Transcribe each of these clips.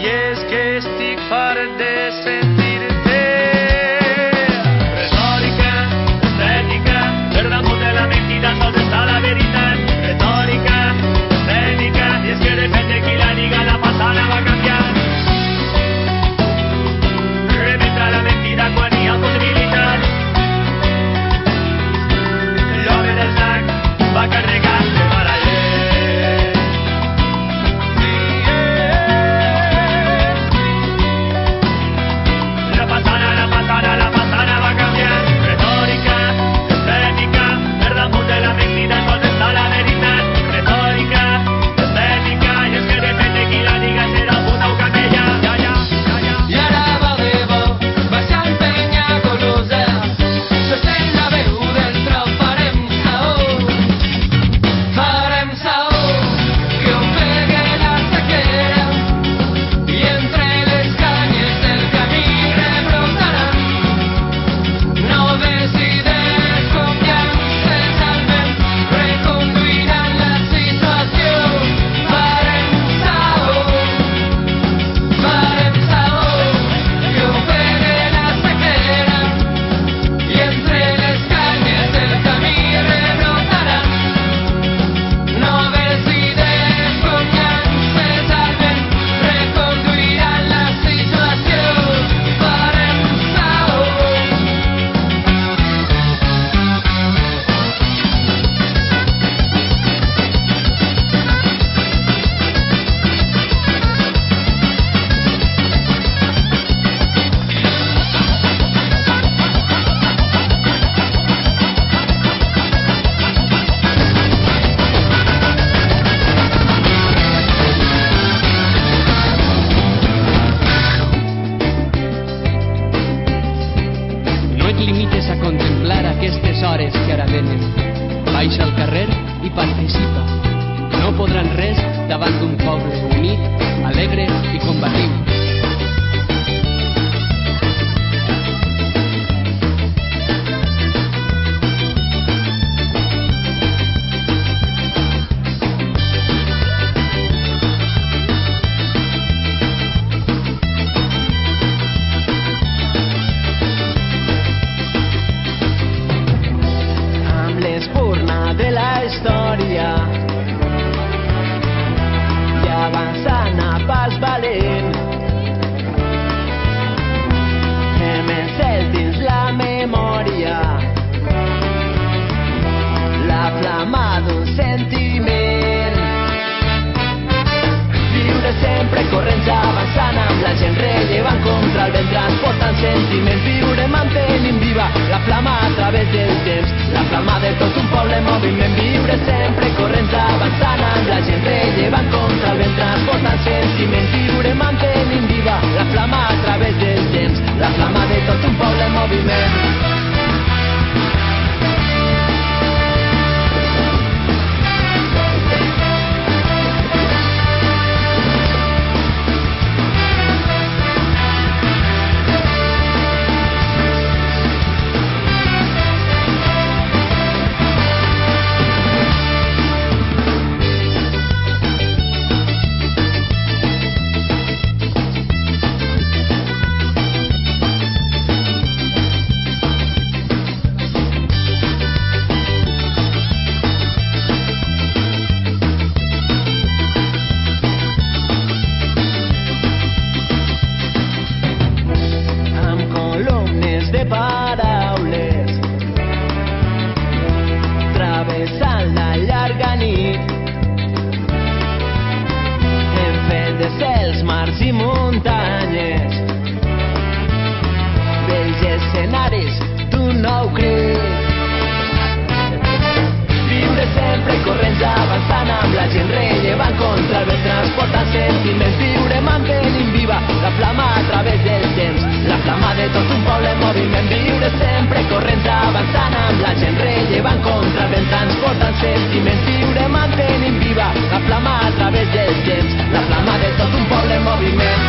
I és que estic fart de sentir-te. Retòrica, estètica, per damunt de la mentida sols està la veritat. Retòrica, estètica, i és que depèn de qui la diga la façana va canviar. Remetre la mentida quan hi ha possibilitat. L'home del sac va carregat de balaller. La façana va canviar. Retòrica, estètica, per damunt de la mentida sols està la veritat. Retòrica, estètica, i és que depèn de qui la diga serà puta o camella. Ja, ja, ja, ja. I ara voleu baixant Penyagolosa, sostén la veu dentro, farem saó, que ofegue la sequera, i entre les canyes del camí rebrotaran noves idees com llances al vent, reconduiran la situació. Farem saó, que ofegue la sequera, i entre les canyes del camí rebrotaran noves idees com llances al vent, reconduiran la situació. Farem saó. No et limites a contemplar aquestes hores que ara venen. Baixa al carrer i participa. No podran res davant d'un poble unit, alegre i combatiu. Amb l'espurna de la història i avançant a pas valent, hem encès dins la memòria la flama d'un sentiment. Viure sempre corrents avançant amb la gent rellevant contra el vent, transportant sentiments. Viure mantenint viva la flama a través del temps, la flama de tot un poble en moviment. Viure sempre corrents avançant amb la gent rellevant contra el vent, transportant sentiments. Viure mantenint viva la flama a través del temps, la flama de tot un poble en moviment. Paraules travessant la llarga nit, hem fet de cels, mars i muntanyes vells escenaris d'un nou crit. Viure sempre corrents avançant amb la gent rellevant contra el vent, transportant sentiments. Viure mantenint viva la flama a través del temps, la flama de tot un poble en moviment. Viure sempre corrents avançant amb la gent rellevant contra el vent, transportant sentiments. Viure mantenint viva la flama a través del temps, la flama de tot un poble en moviment.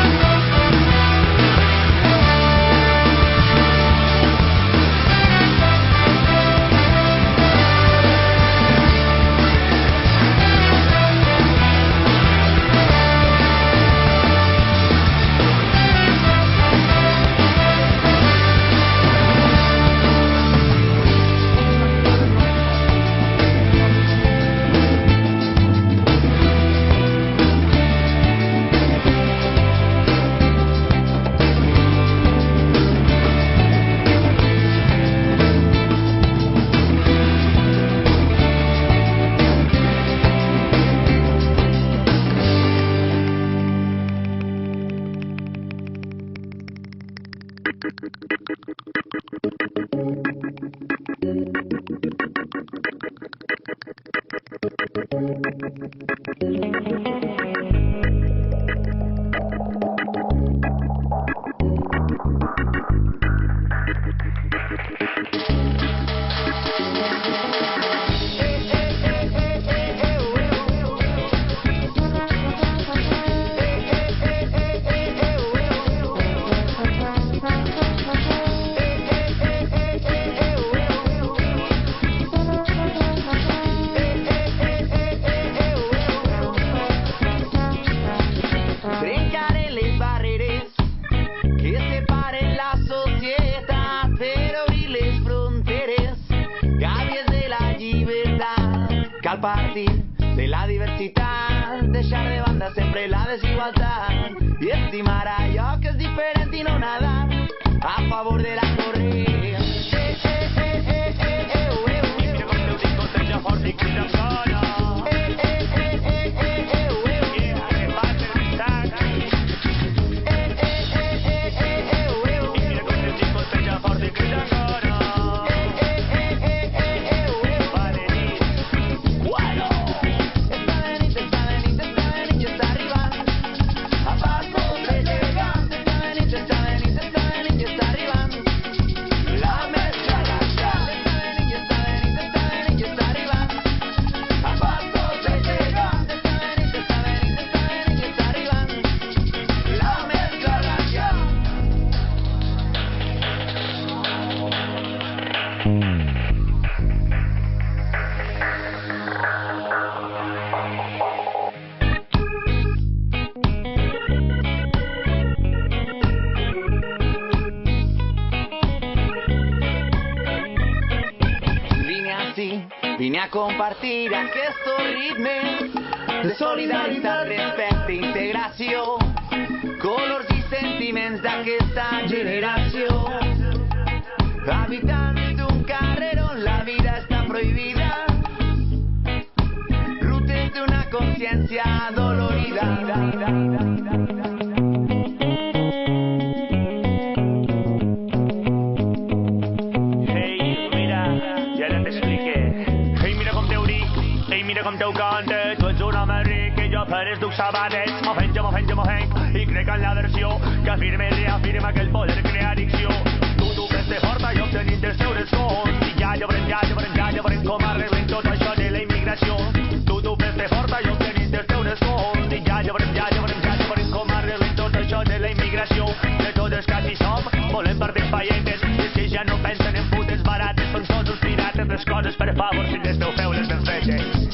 compartir de la diversidad, deixar de banda sempre la desigualtat i estimar allò que és diferent i no nadar a favor de la corrent. Mira com teu disco seja fort i crida fora. Vine a compartir aquests ritmes de solidaritat, respecte i integració, colors i sentiments d'aquesta generació. Habitants d'un carrer on la vida està prohibida, rutes d'una consciència dolorida. Com teu cante, tu ets un home ric i jo farés duc sabatets. M'ofenc i crec en la versió que afirma i reafirma que el poder crea addicció. Tu fes-te forta i obtenint els teus escons i ja llobrem com arreglem tot això de la immigració. Tu fes-te forta i obtenint els teus escons i ja llobrem com arreglem tot això de la immigració. De tots els que hi som volem partir falletes i és que ja no pensen en putes barates, són tots uns pirates. Les coses per favor si les feu les ben fetes.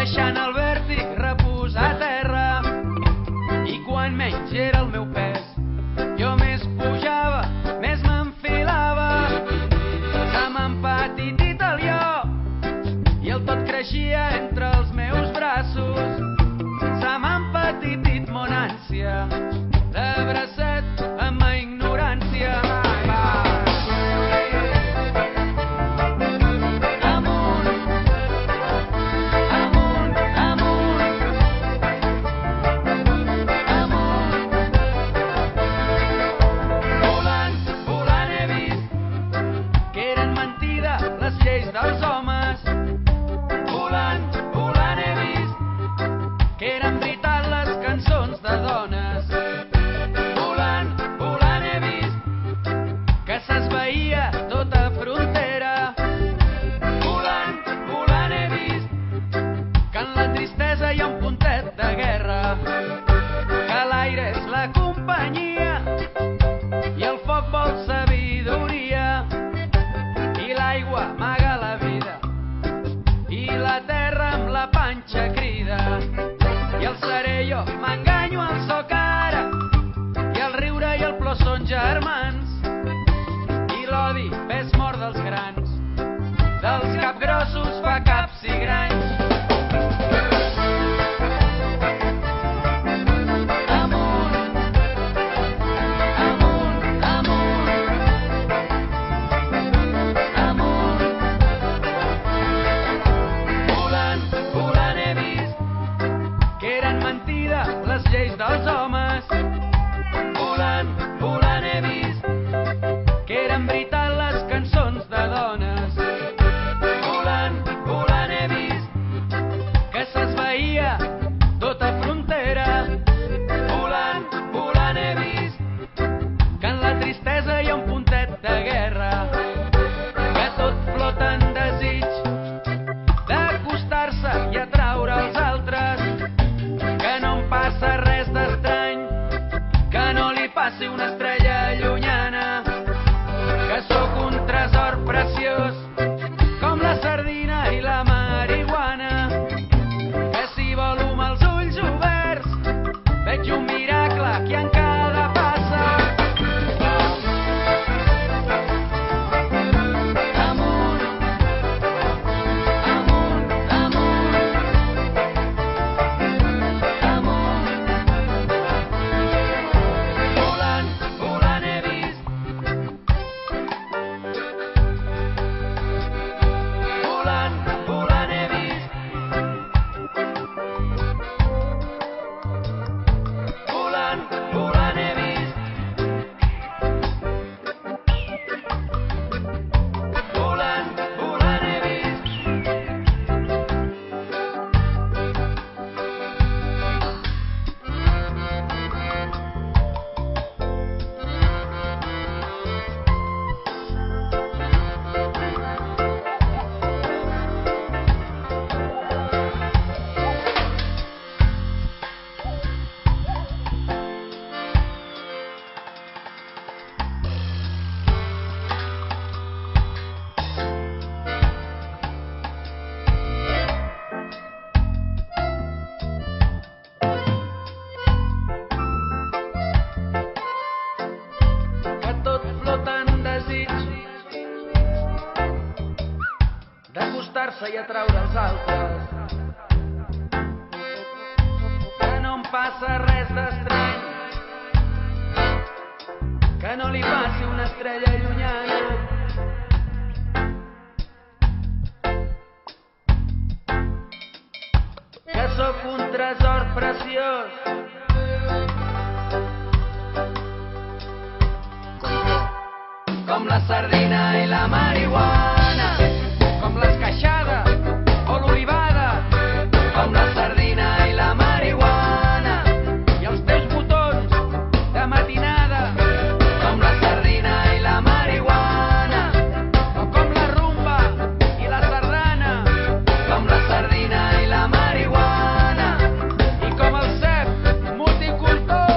Deixant el vèrtic reposar a terra, i quan menys era el meu pes, jo més pujava, més m'enfilava. Se m'empatitit el jo, i el tot creixia entre els meus braços. Se m'empatitit mon ànsia, de bracet amb ma ignorància. Dels homes, volant he vist que eren veritat les cançons de dones. Volant he vist que s'esvaïa tota frontera. Volant he vist que en la tristesa hi ha un puntet de guerra, que l'aire és la companyia i el foc vol sabidoria, i l'aigua amaga la vida, i la terra amb la panxa crida, i el seré jo, m'enganyo al so cara, i el riure i el plor són germans, i l'odi pes mort dels grans, dels capgrossos fa caps i granys. Les lleis dels homes, una estrella llunyana, que sóc un tresor preciós, com la sardina i la marihuana, que si volo amb els ulls oberts, veig un miracle aquí en cada passa. Amunt, amunt, amunt, amunt. Volant, volant he vist. Volant, volant he vist. Volant, volant he vist. Volant, volant he vist. Que tot flota en un desig d'acostar-se i atraure els altres, que no em passa res d'estrany, que no li passi una estrella llunyana, que sóc un tresor preciós, com la sardina i la marihuana, com l'esqueixada o l'olivada, com la sardina i la marihuana, i els teus botons de matinada, com la sardina i la marihuana, o com la rumba i la sardana, com la sardina i la marihuana, i com el cep multicultor.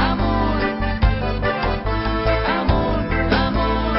Amunt, amunt, amunt,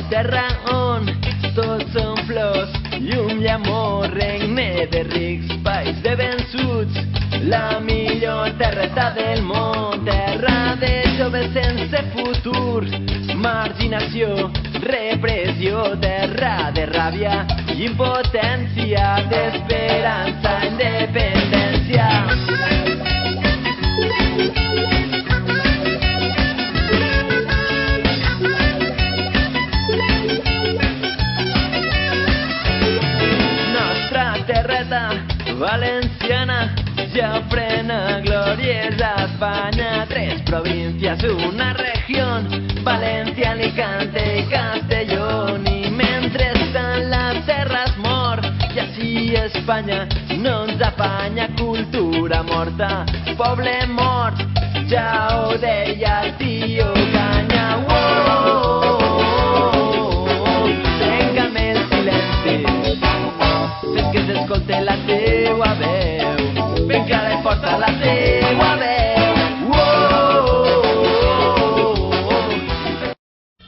terra on tots són flors, llum i amor, regne de rics, país de vençuts, la millor terreta del món, terra de joves sense futur, marginació, repressió, terra de ràbia, impotència, d'esperança, independència. Valenciana ja frena glòries a Espanya, 3 províncies región, Valencia, Alicante i Castellón. I mentrestant la terra és mort, i així Espanya no ens apanya. Cultura morta, poble mort, ja ho deia el tio Canya. Trenca'm el silenci, fes que s'escolte la teua veu, ben clara i forta la